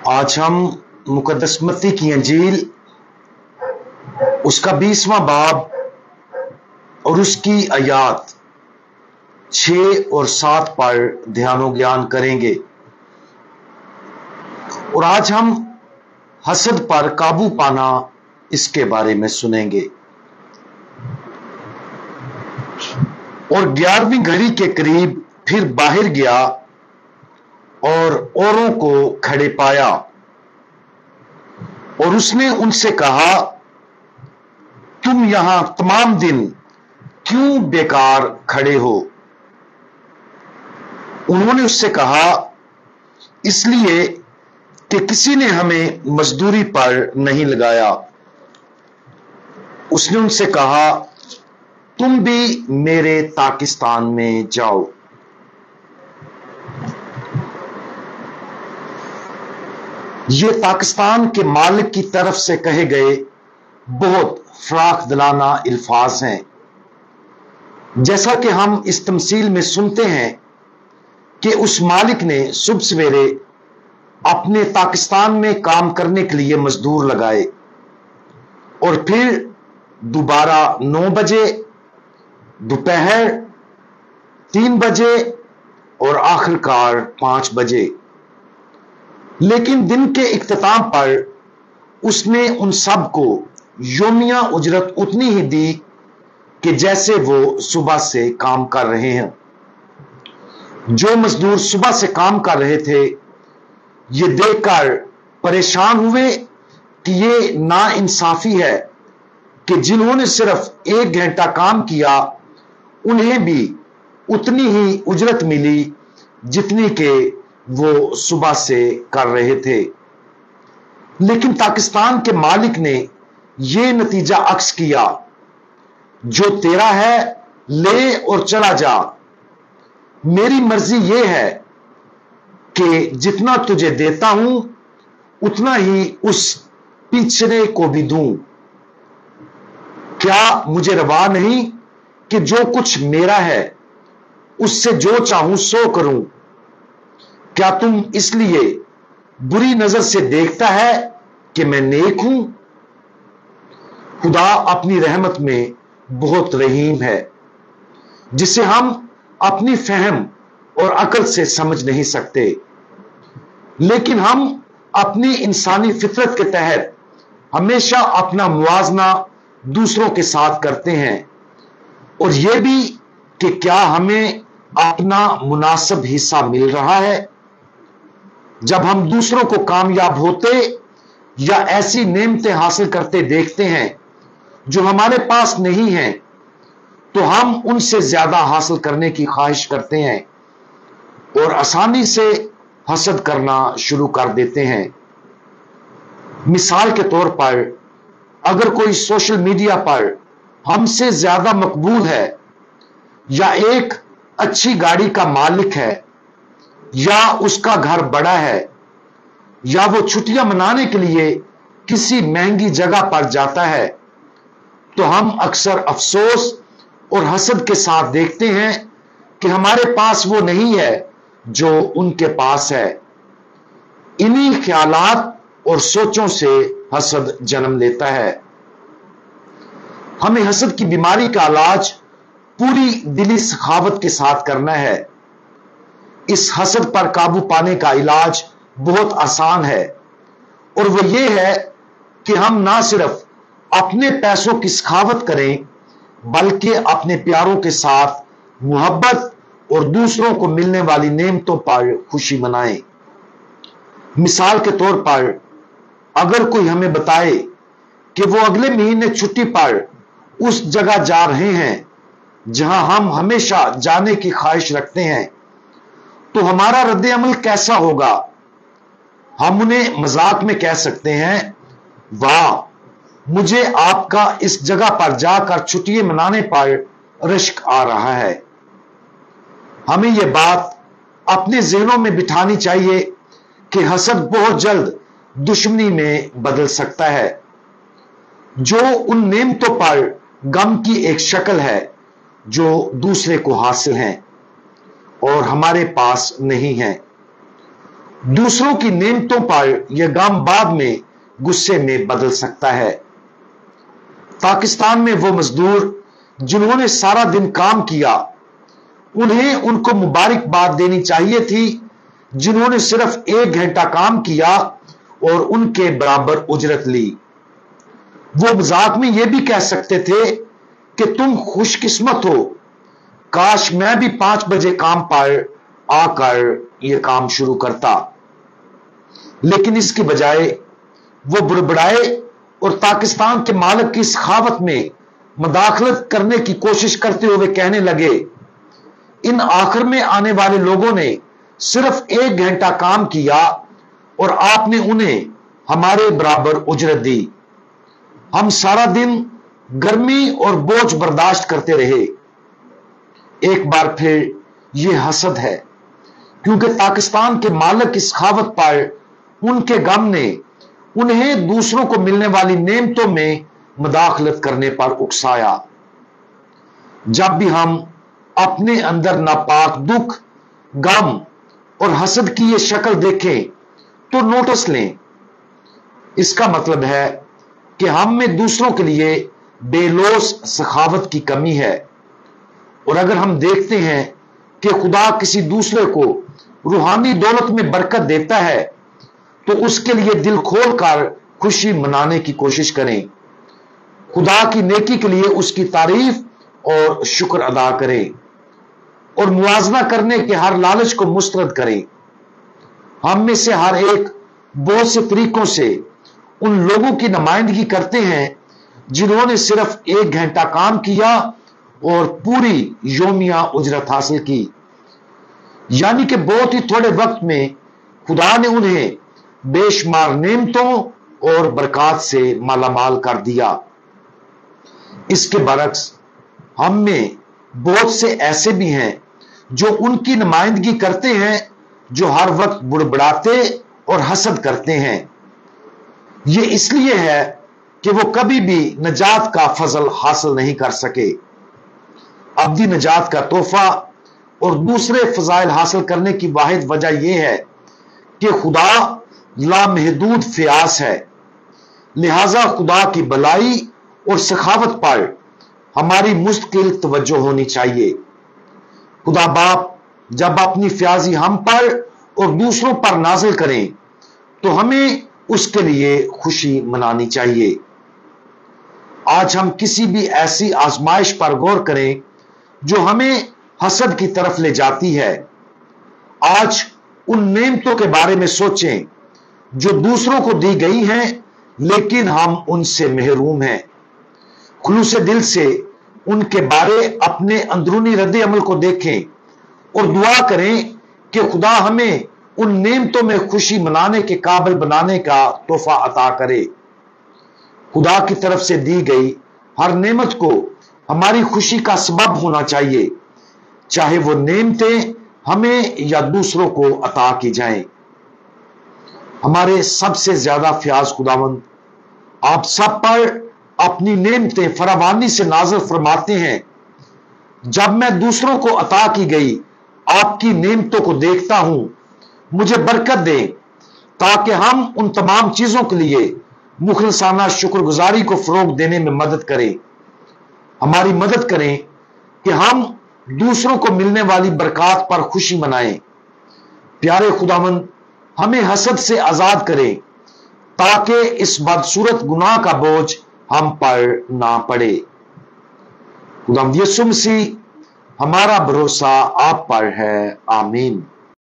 आज हम मुकद्दस मत्ती की अंजील उसका 20वां बाब और उसकी आयात 6 और 7 पर ध्यानो ज्ञान करेंगे। और आज हम हसद पर काबू पाना इसके बारे में सुनेंगे। और 11वीं घड़ी के करीब फिर बाहर गया और औरों को खड़े पाया और उसने उनसे कहा, तुम यहां तमाम दिन क्यों बेकार खड़े हो? उन्होंने उससे कहा, इसलिए कि किसी ने हमें मजदूरी पर नहीं लगाया। उसने उनसे कहा, तुम भी मेरे ताकिस्तान में जाओ। ये पाकिस्तान के मालिक की तरफ से कहे गए बहुत फराख दिलाना अल्फाज हैं। जैसा कि हम इस तमसील में सुनते हैं कि उस मालिक ने सुबह सवेरे अपने पाकिस्तान में काम करने के लिए मजदूर लगाए और फिर दोबारा 9 बजे, दोपहर 3 बजे और आखिरकार 5 बजे। लेकिन दिन के इख्तिताम पर उसने उन सब को योमिया उजरत उतनी ही दी कि जैसे वो सुबह से काम कर रहे हैं। जो मजदूर सुबह से काम कर रहे थे ये देखकर परेशान हुए कि ये नाइंसाफी है कि जिन्होंने सिर्फ 1 घंटा काम किया उन्हें भी उतनी ही उजरत मिली जितनी के वो सुबह से कर रहे थे। लेकिन पाकिस्तान के मालिक ने यह नतीजा अक्स किया, जो तेरा है ले और चला जा। मेरी मर्जी यह है कि जितना तुझे देता हूं उतना ही उस पिछड़े को भी दूं। क्या मुझे रवा नहीं कि जो कुछ मेरा है उससे जो चाहूं सो करूं? क्या तुम इसलिए बुरी नजर से देखता है कि मैं नेक हूं? खुदा अपनी रहमत में बहुत रहीम है, जिसे हम अपनी फहम और अकल से समझ नहीं सकते। लेकिन हम अपनी इंसानी फितरत के तहत हमेशा अपना मुआवजा दूसरों के साथ करते हैं, और यह भी कि क्या हमें अपना मुनासिब हिस्सा मिल रहा है। जब हम दूसरों को कामयाब होते या ऐसी नेमतें हासिल करते देखते हैं जो हमारे पास नहीं हैं, तो हम उनसे ज्यादा हासिल करने की ख्वाहिश करते हैं और आसानी से हसद करना शुरू कर देते हैं। मिसाल के तौर पर, अगर कोई सोशल मीडिया पर हमसे ज्यादा मकबूल है या एक अच्छी गाड़ी का मालिक है या उसका घर बड़ा है या वो छुट्टियां मनाने के लिए किसी महंगी जगह पर जाता है, तो हम अक्सर अफसोस और हसद के साथ देखते हैं कि हमारे पास वो नहीं है जो उनके पास है। इन्हीं ख्यालात और सोचों से हसद जन्म लेता है। हमें हसद की बीमारी का इलाज पूरी दिली सखावत के साथ करना है। इस हसद पर काबू पाने का इलाज बहुत आसान है, और वो ये है कि हम ना सिर्फ अपने पैसों की सखावत करें बल्कि अपने प्यारों के साथ मोहब्बत और दूसरों को मिलने वाली नेमतों पर खुशी मनाएं। मिसाल के तौर पर, अगर कोई हमें बताए कि वो अगले महीने छुट्टी पर उस जगह जा रहे हैं जहां हम हमेशा जाने की ख्वाहिश रखते हैं, तो हमारा रद्द अमल कैसा होगा? हम उन्हें मजाक में कह सकते हैं, वाह, मुझे आपका इस जगह पर जाकर छुट्टियां मनाने पर रश्क आ रहा है। हमें यह बात अपने ज़हनों में बिठानी चाहिए कि हसद बहुत जल्द दुश्मनी में बदल सकता है, जो उन नेमतों पर गम की एक शक्ल है जो दूसरे को हासिल है और हमारे पास नहीं है। दूसरों की नेमतों पर यह गम बाद में गुस्से में बदल सकता है। पाकिस्तान में वो मजदूर जिन्होंने सारा दिन काम किया, उन्हें उनको मुबारकबाद देनी चाहिए थी जिन्होंने सिर्फ 1 घंटा काम किया और उनके बराबर उजरत ली। वो मजाक में यह भी कह सकते थे कि तुम खुशकिस्मत हो, काश मैं भी 5 बजे काम पर आकर यह काम शुरू करता। लेकिन इसकी बजाय वो बुड़बुड़ाए और पाकिस्तान के मालिक की सखावत में मदाखलत करने की कोशिश करते हुए कहने लगे, इन आखिर में आने वाले लोगों ने सिर्फ 1 घंटा काम किया और आपने उन्हें हमारे बराबर उजरत दी। हम सारा दिन गर्मी और बोझ बर्दाश्त करते रहे। एक बार फिर यह हसद है, क्योंकि पाकिस्तान के मालिक की सखावत पर उनके गम ने उन्हें दूसरों को मिलने वाली नेमतों में मुदाखलत करने पर उकसाया। जब भी हम अपने अंदर नापाक दुख, गम और हसद की ये शक्ल देखें तो नोटिस लें। इसका मतलब है कि हम में दूसरों के लिए बेलोस सखावत की कमी है। और अगर हम देखते हैं कि खुदा किसी दूसरे को रूहानी दौलत में बरकत देता है तो उसके लिए दिल खोलकर खुशी मनाने की कोशिश करें। खुदा की नेकी के लिए उसकी तारीफ और शुक्र अदा करें और मुआवजा करने के हर लालच को मुस्तरद करें। हम में से हर एक बहुत से तरीकों से उन लोगों की नुमाइंदगी करते हैं जिन्होंने सिर्फ 1 घंटा काम किया और पूरी योमिया उजरत हासिल की, यानी कि बहुत ही थोड़े वक्त में खुदा ने उन्हें बेशुमार नेमतों और बरकत से मालामाल कर दिया। इसके बरक्स हम में बहुत से ऐसे भी हैं जो उनकी नुमाइंदगी करते हैं, जो हर वक्त बुड़बुड़ाते और हसद करते हैं। यह इसलिए है कि वो कभी भी नजात का फजल हासिल नहीं कर सके। अब्दी नजात का तोहफा और दूसरे फजाइल हासिल करने की वाहिद वजह यह है कि खुदा लामहदूद फयास है। लिहाजा खुदा की भलाई और सखावत पर हमारी मुस्तकिल तवज्जो होनी चाहिए। खुदा बाप जब अपनी फयाजी हम पर और दूसरों पर नाजिल करें तो हमें उसके लिए खुशी मनानी चाहिए। आज हम किसी भी ऐसी आजमाइश पर गौर करें जो हमें हसद की तरफ ले जाती है। आज उन नेमतों के बारे में सोचें जो दूसरों को दी गई हैं लेकिन हम उनसे महरूम हैं। खुलूसे दिल से उनके बारे अपने अंदरूनी रद्द अमल को देखें और दुआ करें कि खुदा हमें उन नेमतों में खुशी मनाने के काबिल बनाने का तोहफा अता करे। खुदा की तरफ से दी गई हर नेमत को हमारी खुशी का सबब होना चाहिए, चाहे वो नेमतें हमें या दूसरों को अता की जाएं। हमारे सबसे ज्यादा फयाज खुदावंद आप सब पर अपनी नेमतें फरावानी से नाज़िल फरमाते हैं। जब मैं दूसरों को अता की गई आपकी नेमतों को देखता हूं, मुझे बरकत दें ताकि हम उन तमाम चीजों के लिए मुखलसाना शुक्रगुजारी को फरोग देने में मदद करें। हमारी मदद करें कि हम दूसरों को मिलने वाली बरकत पर खुशी मनाएं। प्यारे खुदावंद हमें हसद से आजाद करें ताकि इस बदसूरत गुनाह का बोझ हम पर ना पड़े। खुदावंद यीशु मसीह हमारा भरोसा आप पर है। आमीन।